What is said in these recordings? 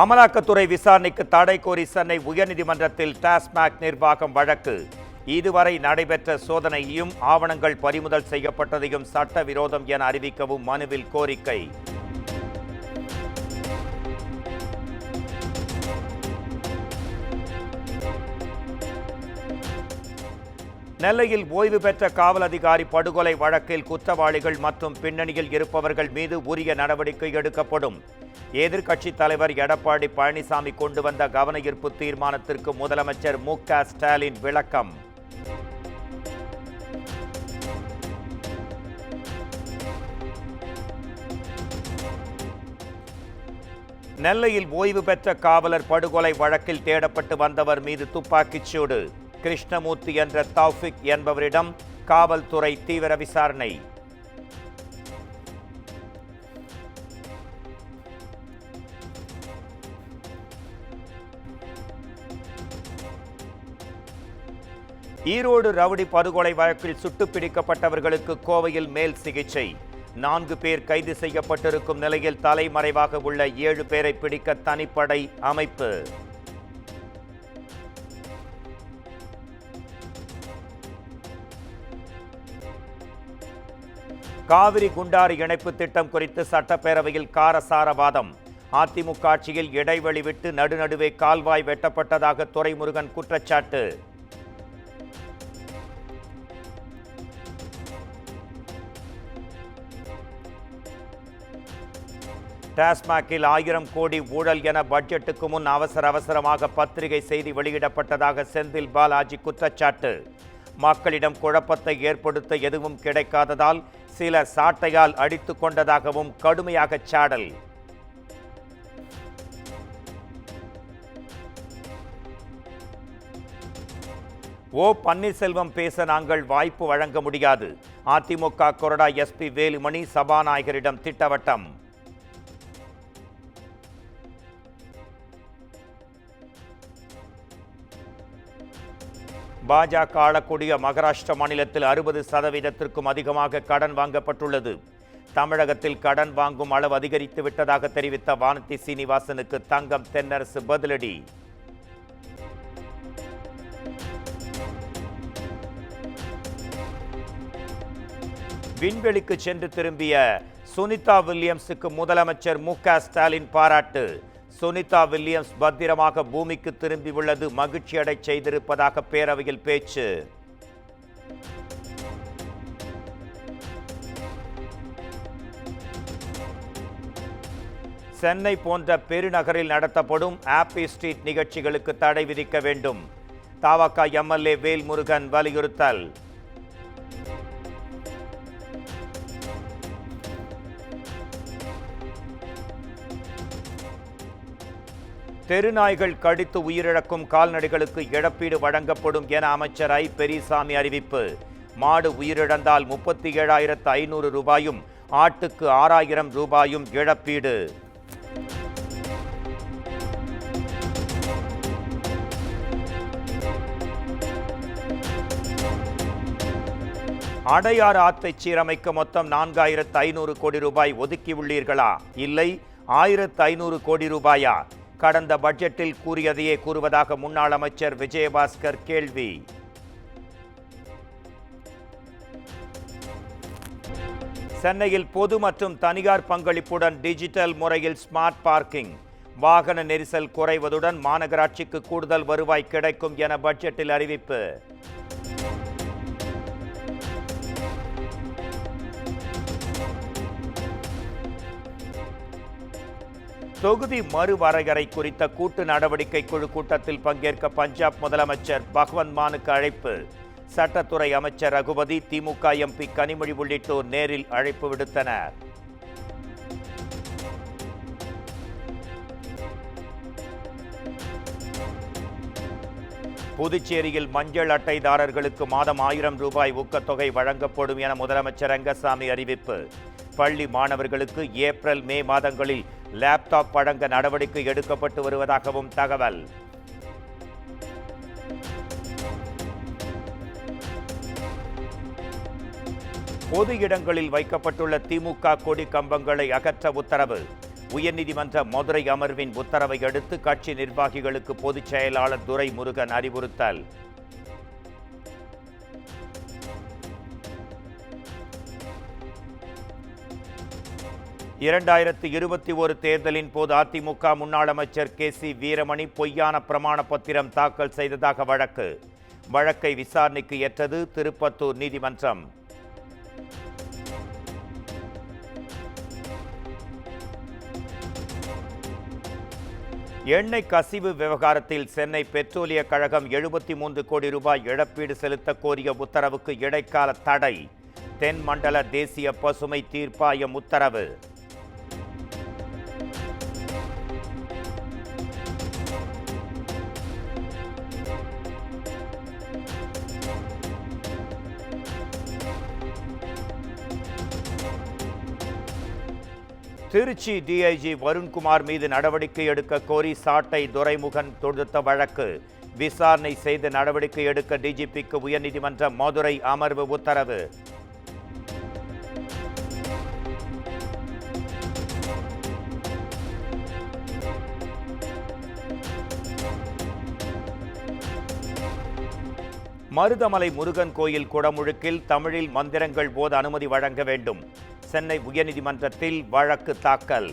அமலாக்கத்துறை விசாரணைக்கு தடை கோரி சென்னை உயர்நீதிமன்றத்தில் டாஸ்மாக் நிர்வாகம் வழக்கு. இதுவரை நடைபெற்ற சோதனையையும் ஆவணங்கள் பறிமுதல் செய்யப்பட்டதையும் சட்டவிரோதம் என அறிவிக்கவும் மனுவில் கோரிக்கை. நெல்லையில் ஓய்வு பெற்ற காவல் அதிகாரி படுகொலை வழக்கில் குற்றவாளிகள் மற்றும் பின்னணியில் இருப்பவர்கள் மீது உரிய நடவடிக்கை எடுக்கப்படும். எதிர்க்கட்சித் தலைவர் எடப்பாடி பழனிசாமி கொண்டு வந்த கவனஈர்ப்பு தீர்மானத்திற்கு முதலமைச்சர் மு.க. ஸ்டாலின் விளக்கம். நெல்லையில் ஓய்வு பெற்ற காவலர் படுகொலை வழக்கில் தேடப்பட்டு வந்தவர் மீது துப்பாக்கிச் சூடு. கிருஷ்ணமூர்த்தி என்ற தௌஃபிக் என்பவரிடம் காவல்துறை தீவிர விசாரணை. ஈரோடு ரவுடி படுகொலை வழக்கில் சுட்டுப் பிடிக்கப்பட்டவர்களுக்கு கோவையில் மேல் சிகிச்சை. 4 பேர் கைது செய்யப்பட்டிருக்கும் நிலையில் தலைமறைவாக உள்ள 7 பேரை பிடிக்க தனிப்படை அமைப்பு. காவிரி குண்டாறு இணைப்பு திட்டம் குறித்து சட்டப்பேரவையில் காரசார வாதம். அதிமுக ஆட்சியில் இடைவெளி விட்டு நடுநடுவே கால்வாய் வெட்டப்பட்டதாக துரைமுருகன் குற்றச்சாட்டு. டாஸ்மாகில் 1000 கோடி ஊழல் என பட்ஜெட்டுக்கு முன் அவசரமாக பத்திரிகை செய்தி வெளியிடப்பட்டதாக செந்தில் பாலாஜி குற்றச்சாட்டு. மக்களிடம் குழப்பத்தை ஏற்படுத்த எதுவும் கிடைக்காததால் சிலர் சாட்டையால் அடித்துக் கொண்டதாகவும் கடுமையாக சாடல். ஓ பன்னீர்செல்வம் பேச நாங்கள் வாய்ப்பு வழங்க முடியாது. அதிமுக கொறடா எஸ்பி வேலுமணி சபாநாயகரிடம் திட்டவட்டம். பாஜக ஆளக்கூடிய மகாராஷ்டிரா மாநிலத்தில் 60% அதிகமாக கடன் வாங்கப்பட்டுள்ளது. தமிழகத்தில் கடன் வாங்கும் அளவு அதிகரித்து விட்டதாக தெரிவித்த வானதி சீனிவாசனுக்கு தங்கம் தென்னரசு பதிலடி. விண்வெளிக்கு சென்று திரும்பிய சுனிதா வில்லியம்ஸுக்கு முதலமைச்சர் மு.க. ஸ்டாலின் பாராட்டு. சுனிதா வில்லியம்ஸ் பத்திரமாக பூமிக்கு திரும்பியுள்ளது மகிழ்ச்சியடை செய்திருப்பதாக பேரவையில் பேச்சு. சென்னை போன்ற பெருநகரில் நடத்தப்படும் ஹாப்பி ஸ்ட்ரீட் நிகழ்ச்சிகளுக்கு தடை விதிக்க வேண்டும். தவக எம்எல்ஏ வேல்முருகன் வலியுறுத்தல். தெருநாய்கள் கடித்து உயிரிழக்கும் கால்நடைகளுக்கு இழப்பீடு வழங்கப்படும் என அமைச்சர் ஐ. பெரியசாமி அறிவிப்பு. மாடு உயிரிழந்தால் 37,500 ரூபாயும் ஆட்டுக்கு 6,000 ரூபாயும் இழப்பீடு. அடையாறு ஆற்றை சீரமைக்க மொத்தம் 4,500 கோடி ரூபாய் ஒதுக்கியுள்ளீர்களா? இல்லை, 1,500 கோடி ரூபாயா? கடந்த பட்ஜெட்டில் கூறியதையே கூறுவதாக முன்னாள் அமைச்சர் விஜயபாஸ்கர் கேள்வி. சென்னையில் பொது மற்றும் தனியார் பங்களிப்புடன் டிஜிட்டல் முறையில் ஸ்மார்ட் பார்க்கிங். வாகன நெரிசல் குறைவதுடன் மாநகராட்சிக்கு கூடுதல் வருவாய் கிடைக்கும் என பட்ஜெட்டில் அறிவிப்பு. தொகுதி மறுவரையறை குறித்த கூட்டு நடவடிக்கை குழு கூட்டத்தில் பங்கேற்க பஞ்சாப் முதலமைச்சர் பகவந்த் மானுக்கு அழைப்பு. சட்டத்துறை அமைச்சர் ரகுபதி, திமுக எம்பி கனிமொழி உள்ளிட்டோர் நேரில் அழைப்பு விடுத்தனர். புதுச்சேரியில் மஞ்சள் அட்டைதாரர்களுக்கு மாதம் 1000 ரூபாய் ஊக்கத்தொகை வழங்கப்படும் என முதலமைச்சர் ரங்கசாமி அறிவிப்பு. பள்ளி மாணவர்களுக்கு ஏப்ரல் மே மாதங்களில் லேப்டாப் வழங்க நடவடிக்கை எடுக்கப்பட்டு வருவதாகவும் தகவல். பொது இடங்களில் வைக்கப்பட்டுள்ள திமுக கொடி கம்பங்களை அகற்ற உத்தரவு. உயர்நீதிமன்ற மதுரை அமர்வின் உத்தரவை அடுத்து கட்சி நிர்வாகிகளுக்கு பொதுச் செயலாளர் துரைமுருகன் அறிவுறுத்தல். இரண்டாயிரத்து 21 தேர்தலின் போது அதிமுக முன்னாள் அமைச்சர் KC வீரமணி பொய்யான பிரமாண பத்திரம் தாக்கல் செய்ததாக வழக்கை விசாரணைக்கு ஏற்றது திருப்பத்தூர் நீதிமன்றம். எண்ணெய் கசிவு விவகாரத்தில் சென்னை பெட்ரோலிய கழகம் 73 கோடி ரூபாய் இழப்பீடு செலுத்த கோரிய உத்தரவுக்கு இடைக்கால தடை. தென் மண்டல தேசிய பசுமை தீர்ப்பாயம் உத்தரவு. திருச்சி டிஐஜி வருண்குமார் மீது நடவடிக்கை எடுக்க கோரி சாட்டை துரைமுகன் தொடுத்த வழக்கு விசாரணை செய்து நடவடிக்கை எடுக்க டிஜிபிக்கு உயர்நீதிமன்ற மதுரை அமர்வு உத்தரவு. மருதமலை முருகன் கோயில் குடமுழுக்கில் தமிழில் மந்திரங்கள் போத அனுமதி வழங்க வேண்டும். சென்னை உயர்நீதிமன்றத்தில் வழக்கு தாக்கல்.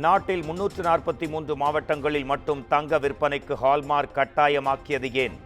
நாட்டில் 343 மாவட்டங்களில் மட்டும் தங்க விற்பனைக்கு ஹால்மார்க் கட்டாயமாக்கியது ஏன்?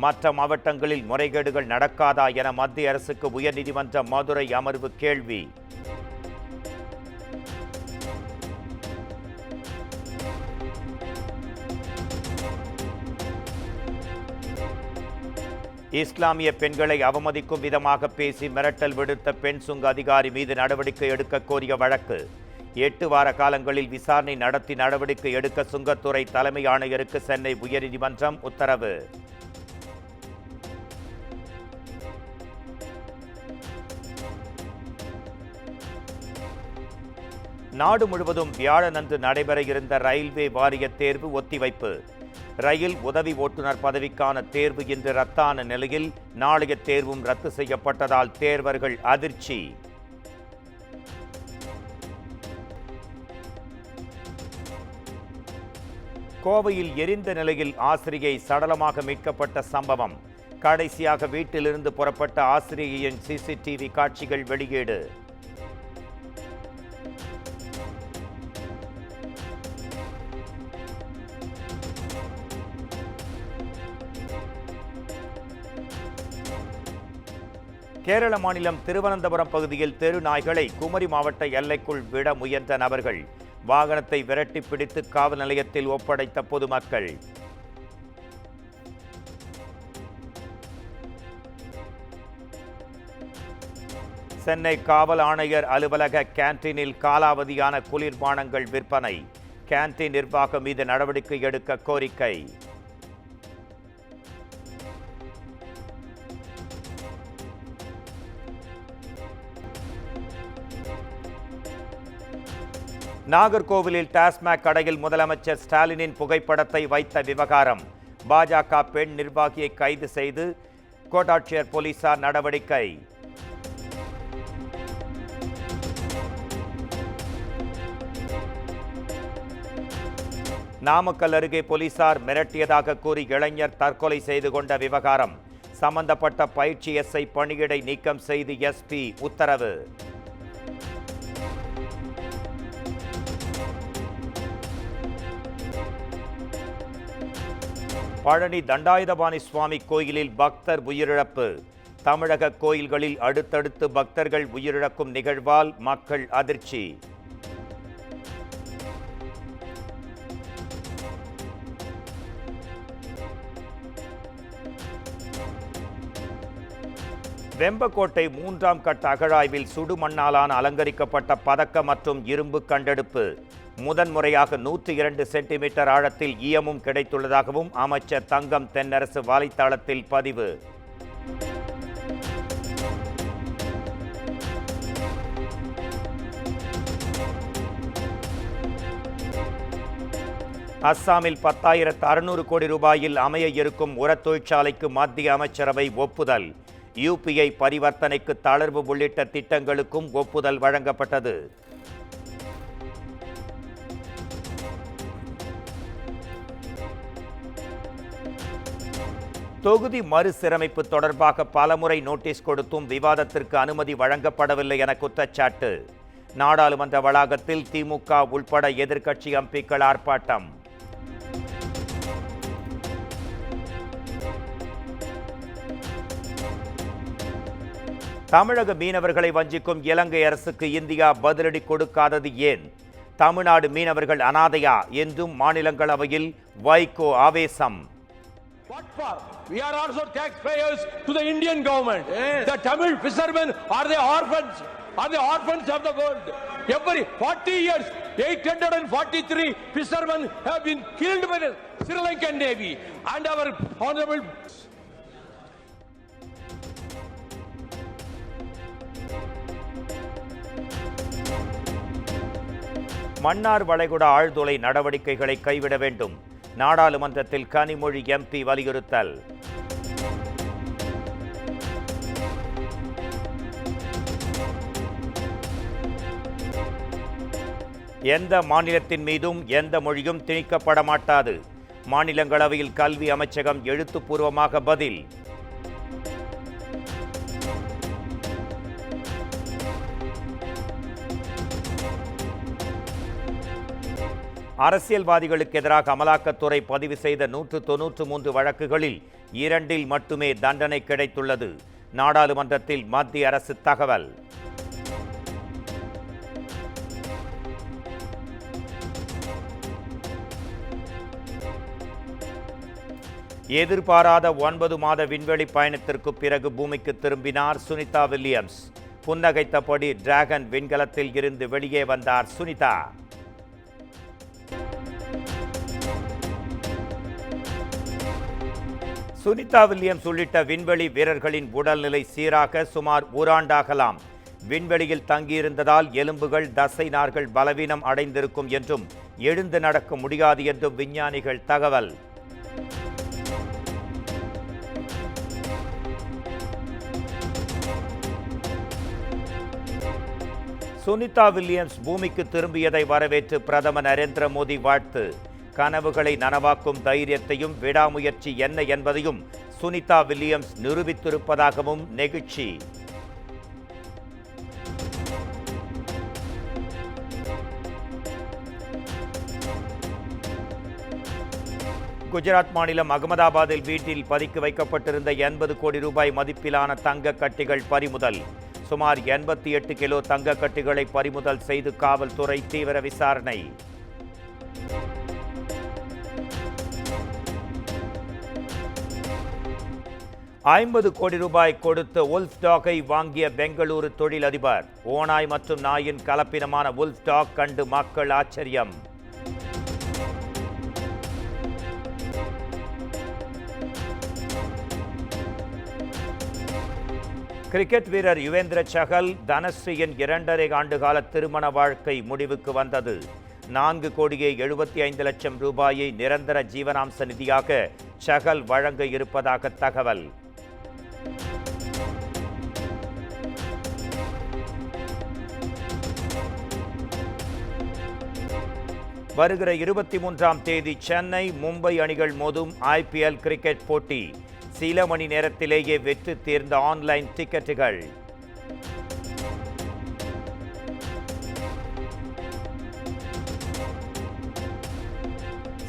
மற்ற மாவட்டங்களில் முறைகேடுகள் நடக்காதா என மத்திய அரசுக்கு உயர்நீதிமன்ற மதுரை அமர்வு கேள்வி. இஸ்லாமிய பெண்களை அவமதிக்கும் விதமாக பேசி மிரட்டல் விடுத்த பெண் சுங்க அதிகாரி மீது நடவடிக்கை எடுக்க கோரிய வழக்கு 8 வார காலங்களில் விசாரணை நடத்தி நடவடிக்கை எடுக்க சுங்கத்துறை தலைமை ஆணையருக்கு சென்னை உயர்நீதிமன்றம் உத்தரவு. நாடு முழுவதும் வியாழனன்று நடைபெற இருந்த ரயில்வே வாரிய தேர்வு ஒத்திவைப்பு. ரயில் உதவி ஓட்டுநர் பதவிக்கான தேர்வு இன்று ரத்தான நிலையில் நாளைய தேர்வும் ரத்து செய்யப்பட்டதால் தேர்வர்கள் அதிர்ச்சி. கோவையில் எரிந்த நிலையில் ஆசிரியை சடலமாக மீட்கப்பட்ட சம்பவம். கடைசியாக வீட்டிலிருந்து புறப்பட்ட ஆசிரியையின் CCTV காட்சிகள் வெளியீடு. கேரள மாநிலம் திருவனந்தபுரம் பகுதியில் தெரு நாய்களை குமரி மாவட்ட எல்லைக்குள் விட முயன்ற நபர்கள் வாகனத்தை விரட்டி பிடித்து காவல் நிலையத்தில் ஒப்படைத்த பொதுமக்கள். சென்னை காவல் ஆணையர் அலுவலக கேன்டீனில் காலாவதியான குளிர்பானங்கள் விற்பனை. கேன்டீன் நிர்வாகம் மீது நடவடிக்கை எடுக்க கோரிக்கை. நாகர்கோவிலில் டாஸ்மாக் கடையில் முதலமைச்சர் ஸ்டாலினின் புகைப்படத்தை வைத்த விவகாரம். பாஜக பெண் நிர்வாகியை கைது செய்து கோட்டாட்சியர் போலீசார் நடவடிக்கை. நாமக்கல் அருகே போலீசார் மிரட்டியதாக கூறி இளைஞர் தற்கொலை செய்து கொண்ட விவகாரம். சம்பந்தப்பட்ட பயிற்சி SI பணியிடை நீக்கம் செய்து SP உத்தரவு. பழனி தண்டாயுதபாணி சுவாமி கோயிலில் பக்தர் உயிரிழப்பு. தமிழக கோயில்களில் அடுத்தடுத்து பக்தர்கள் உயிரிழக்கும் நிகழ்வால் மக்கள் அதிர்ச்சி. வெம்பக்கோட்டை 3ஆம் கட்ட அகழாய்வில் சுடுமண்ணாலான அலங்கரிக்கப்பட்ட பதக்கம் மற்றும் இரும்பு கண்டெடுப்பு. முதன்முறையாக 102 சென்டிமீட்டர் ஆழத்தில் ஈயமும் கிடைத்துள்ளதாகவும் அமைச்சர் தங்கம் தென்னரசு வலைத்தளத்தில் பதிவு. அஸ்ஸாமில் 10,600 கோடி ரூபாயில் அமைய இருக்கும் உரத் தொழிற்சாலைக்கு மத்திய அமைச்சரவை ஒப்புதல். யூபிஐ பரிவர்த்தனைக்கு தளர்வு உள்ளிட்ட திட்டங்களுக்கும் ஒப்புதல் வழங்கப்பட்டது. தொகுதி மறுசீரமைப்பு தொடர்பாக பலமுறை நோட்டீஸ் கொடுத்தும் விவாதத்திற்கு அனுமதி வழங்கப்படவில்லை என குற்றச்சாட்டு. நாடாளுமன்ற வளாகத்தில் திமுக உள்பட எதிர்க்கட்சி எம்பிக்கள் ஆர்ப்பாட்டம். தமிழக மீனவர்களை வஞ்சிக்கும் இலங்கை அரசுக்கு இந்தியா பதிலடி கொடுக்காதது ஏன்? தமிழ்நாடு மீனவர்கள் அனாதையா என்றும் மாநிலங்களவையில் வைகோ ஆவேசம். What for? We are also taxpayers to the Indian government. Yes. The Tamil fishermen are the orphans. Are the orphans of the world. Every 40 years, 843 fishermen have been killed by the Sri Lankan Navy. And our honorable... Mannar வளைகுடா ஆழ்துளை நடவடிக்கைகளை கைவிட வேண்டும். நாடாளுமன்றத்தில் Kanimozhi MP வலியுறுத்தல். எந்த மாநிலத்தின் மீதும் எந்த மொழியும் திணிக்கப்பட மாட்டாது. மாநிலங்களவையில் கல்வி அமைச்சகம் எழுத்துப்பூர்வமாக பதில். அரசியல்வாதிகளுக்கு எதிராக அமலாக்கத்துறை பதிவு செய்த 193 வழக்குகளில் 2இல் மட்டுமே தண்டனை கிடைத்துள்ளது. நாடாளுமன்றத்தில் மத்திய அரசு தகவல். எதிர்பாராத 9 மாத விண்வெளி பயணத்திற்கு பிறகு பூமிக்கு திரும்பினார் சுனிதா வில்லியம்ஸ். புன்னகைத்தபடி டிராகன் விண்கலத்தில் இருந்து வெளியே வந்தார் சுனிதா. சுனிதா வில்லியம்ஸ் உள்ளிட்ட விண்வெளி வீரர்களின் உடல்நிலை சீராக சுமார் ஓராண்டாகலாம். விண்வெளியில் தங்கியிருந்ததால் எலும்புகள் தசை நார்கள் பலவீனம் அடைந்திருக்கும் என்றும் எழுந்து நடக்க முடியாது என்றும் விஞ்ஞானிகள் தகவல். சுனிதா வில்லியம்ஸ் பூமிக்கு திரும்பியதை வரவேற்று பிரதமர் நரேந்திர மோடி வாழ்த்து. கனவுகளை நனவாக்கும் தைரியத்தையும் விடாமுயற்சி என்ன என்பதையும் சுனிதா வில்லியம்ஸ் நிரூபித்திருப்பதாகவும் நெகிழ்ச்சி. குஜராத் மாநிலம் அகமதாபாத்தில் வீட்டில் பதுக்கி வைக்கப்பட்டிருந்த 80 கோடி ரூபாய் மதிப்பிலான தங்க கட்டிகள் பறிமுதல். சுமார் 88 கிலோ தங்க கட்டிகளை பறிமுதல் செய்து காவல்துறை தீவிர விசாரணை. $50 கோடி கொடுத்து வுல்ஃப் டாகை வாங்கிய பெங்களூரு தொழிலதிபர். ஓநாய் மற்றும் நாயின் கலப்பினமான வுல்ஃப் டாக் கண்டு மக்கள் ஆச்சரியம். கிரிக்கெட் வீரர் யுவேந்திர சஹல் தனஸ்ரீயின் 2.5 ஆண்டுகால திருமண வாழ்க்கை முடிவுக்கு வந்தது. 4,75 லட்சம் ரூபாயை நிரந்தர ஜீவனாம்ச நிதியாக சஹல் வழங்க இருப்பதாக தகவல். வருகிற 23ஆம் தேதி சென்னை மும்பை அணிகள் மோதும் IPL கிரிக்கெட் போட்டி. சில மணி நேரத்திலேயே வெற்றி தீர்ந்த ஆன்லைன் டிக்கெட்டுகள்.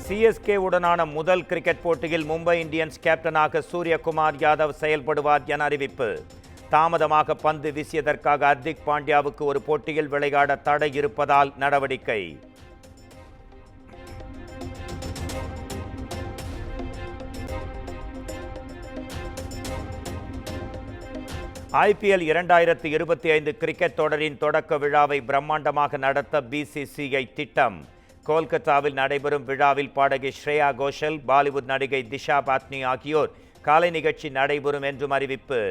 CSK உடனான முதல் கிரிக்கெட் போட்டியில் மும்பை இந்தியன்ஸ் கேப்டனாக சூரியகுமார் யாதவ் செயல்படுவார் என அறிவிப்பு. தாமதமாக பந்து வீசியதற்காக ஹர்திக் பாண்டியாவுக்கு ஒரு போட்டியில் விளையாட தடை இருப்பதால் நடவடிக்கை. IPL 2025 கிரிக்கெட் தொடரின் தொடக்க விழாவை பிரம்மாண்டமாக நடத்த BCCI திட்டம். கோல்கத்தாவில் நடைபெறும் விழாவில் பாடகி ஸ்ரேயா கோஷல், பாலிவுட் நடிகை திஷா பாத்னி ஆகியோர் கலை நிகழ்ச்சி நடைபெறும் என்றும் அறிவிப்பு.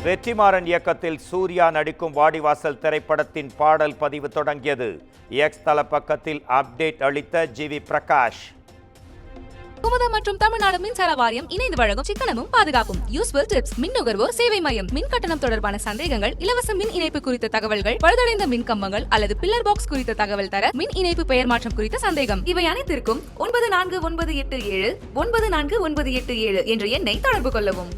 வெற்றிமாறன் இயக்கத்தில் சூர்யா நடிக்கும் வாடிவாசல் திரைப்படத்தின் பாடல் பதிவு தொடங்கியது. எக்ஸ் தள பக்கத்தில் அப்டேட் அளித்த ஜிவி பிரகாஷ். குமுதம் மற்றும் தமிழ்நாடு மின்சார வாரியம் இணைந்து வழங்கும் சிக்கனமும் பாதுகாப்பும் யூஸ்ஃபுல் டிப்ஸ். மின் நுகர்வோர் சேவை மையம். மின் கட்டணம் தொடர்பான சந்தேகங்கள், இலவச மின் இணைப்பு குறித்த தகவல்கள், பழுதடைந்த மின் கம்பங்கள் அல்லது பில்லர் பாக்ஸ் குறித்த தகவல் தர, மின் இணைப்பு பெயர் மாற்றம் குறித்த சந்தேகம், இவை அனைத்திற்கும் 9497 94987 என்ற எண்ணை தொடர்பு கொள்ளவும்.